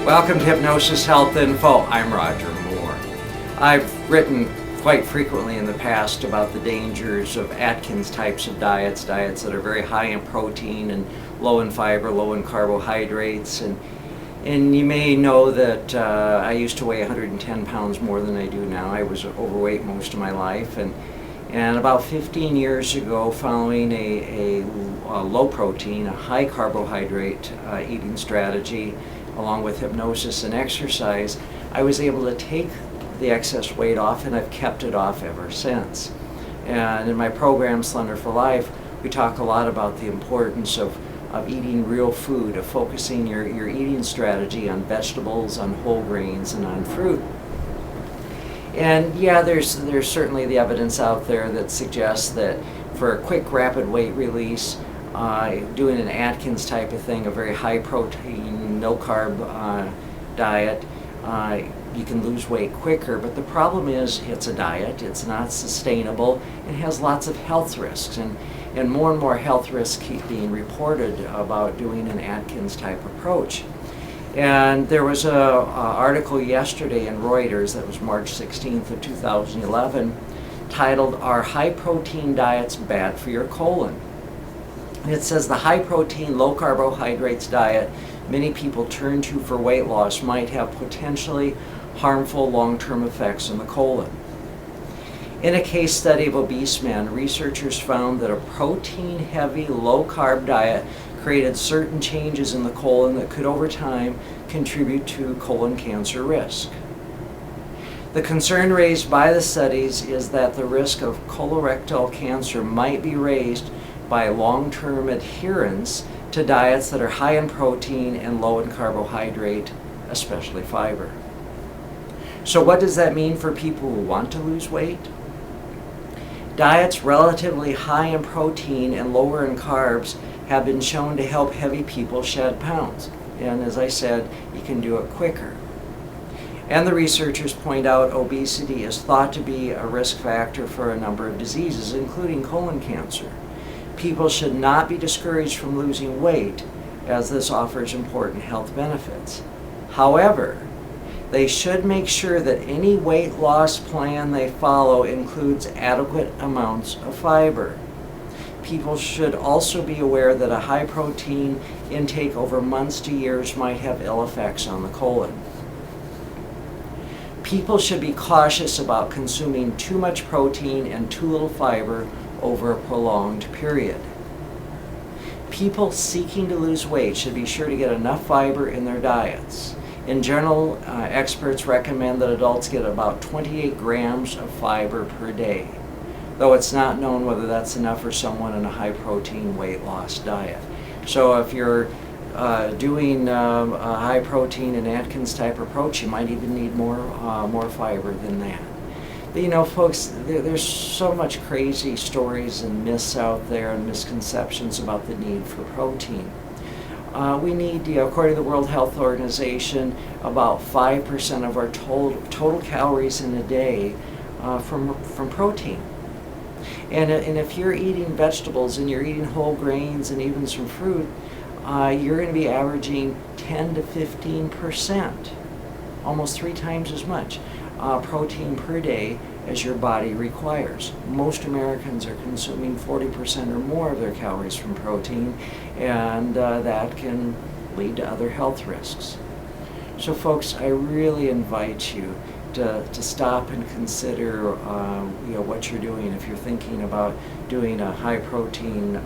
Welcome to Hypnosis Health Info. I'm Roger Moore. I've written quite frequently in the past about the dangers of Atkins types of diets that are very high in protein and low in fiber, low in carbohydrates. And you may know that I used to weigh 110 pounds more than I do now. I was overweight most of my life. And about 15 years ago, following a low protein, a high carbohydrate eating strategy, along with hypnosis and exercise, I was able to take the excess weight off, and I've kept it off ever since. And in my program, Slender for Life, we talk a lot about the importance of eating real food, of focusing your eating strategy on vegetables, on whole grains, and on fruit. And yeah, there's certainly the evidence out there that suggests that for a quick, rapid weight release, doing an Atkins type of thing, a very high protein, no carb diet, you can lose weight quicker. But the problem is it's a diet, it's not sustainable, and has lots of health risks. And more health risks keep being reported about doing an Atkins type approach. And there was an article yesterday in Reuters that was March 16th of 2011 titled, "Are High Protein Diets Bad for Your Colon?" And it says the high protein, low carbohydrates diet many people turn to for weight loss might have potentially harmful long-term effects on the colon. In a case study of obese men, researchers found that a protein-heavy, low-carb diet created certain changes in the colon that could over time contribute to colon cancer risk. The concern raised by the studies is that the risk of colorectal cancer might be raised by long-term adherence to diets that are high in protein and low in carbohydrate, especially fiber. So what does that mean for people who want to lose weight? Diets relatively high in protein and lower in carbs have been shown to help heavy people shed pounds. And as I said, you can do it quicker. And the researchers point out obesity is thought to be a risk factor for a number of diseases, including colon cancer. People should not be discouraged from losing weight, as this offers important health benefits. However, they should make sure that any weight loss plan they follow includes adequate amounts of fiber. People should also be aware that a high protein intake over months to years might have ill effects on the colon. People should be cautious about consuming too much protein and too little fiber over a prolonged period. People seeking to lose weight should be sure to get enough fiber in their diets. In general, experts recommend that adults get about 28 grams of fiber per day, though it's not known whether that's enough for someone in a high protein weight loss diet. So if you're doing a high protein and Atkins type approach, you might even need more fiber than that. But you know, folks, there's so much crazy stories and myths out there and misconceptions about the need for protein. We need, according to the World Health Organization, about 5% of our total calories in a day from protein. And if you're eating vegetables and you're eating whole grains and even some fruit, you're going to be averaging 10 to 15%, almost 3 times as much protein per day as your body requires. Most Americans are consuming 40% or more of their calories from protein, and that can lead to other health risks. So folks, I really invite you to stop and consider what you're doing. If you're thinking about doing a high protein,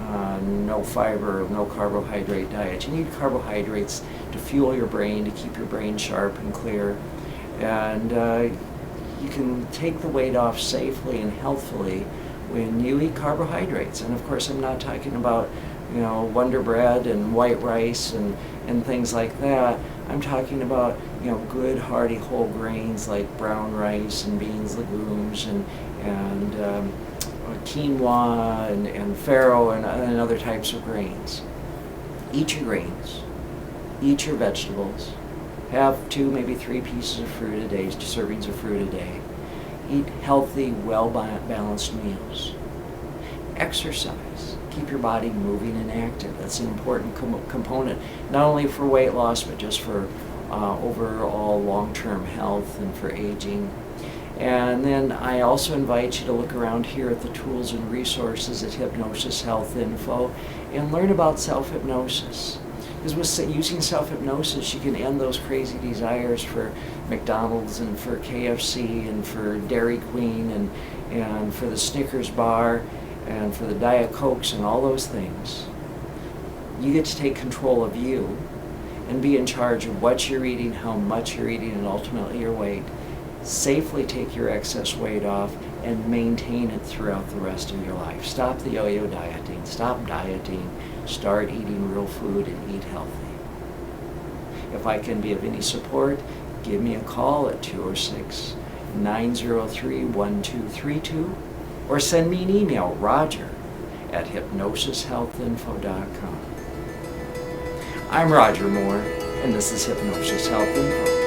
no fiber, no carbohydrate diet, you need carbohydrates to fuel your brain, to keep your brain sharp and clear. And you can take the weight off safely and healthfully when you eat carbohydrates. And of course, I'm not talking about Wonder Bread and white rice and things like that. I'm talking about good hearty whole grains like brown rice and beans, legumes, and quinoa and farro and other types of grains. Eat your grains. Eat your vegetables. Have 2, maybe 3 pieces of fruit a day, 2 servings of fruit a day. Eat healthy, well-balanced meals. Exercise. Keep your body moving and active. That's an important component, not only for weight loss, but just for overall long-term health and for aging. And then I also invite you to look around here at the tools and resources at Hypnosis Health Info and learn about self-hypnosis. Because with using self-hypnosis, you can end those crazy desires for McDonald's and for KFC and for Dairy Queen and for the Snickers bar and for the Diet Cokes and all those things. You get to take control of you and be in charge of what you're eating, how much you're eating, and ultimately your weight. Safely take your excess weight off and maintain it throughout the rest of your life. Stop the yo-yo dieting, stop dieting, start eating real food and eat healthy. If I can be of any support, give me a call at 206-903-1232 or send me an email, roger@hypnosishealthinfo.com. I'm Roger Moore, and this is Hypnosis Health Info.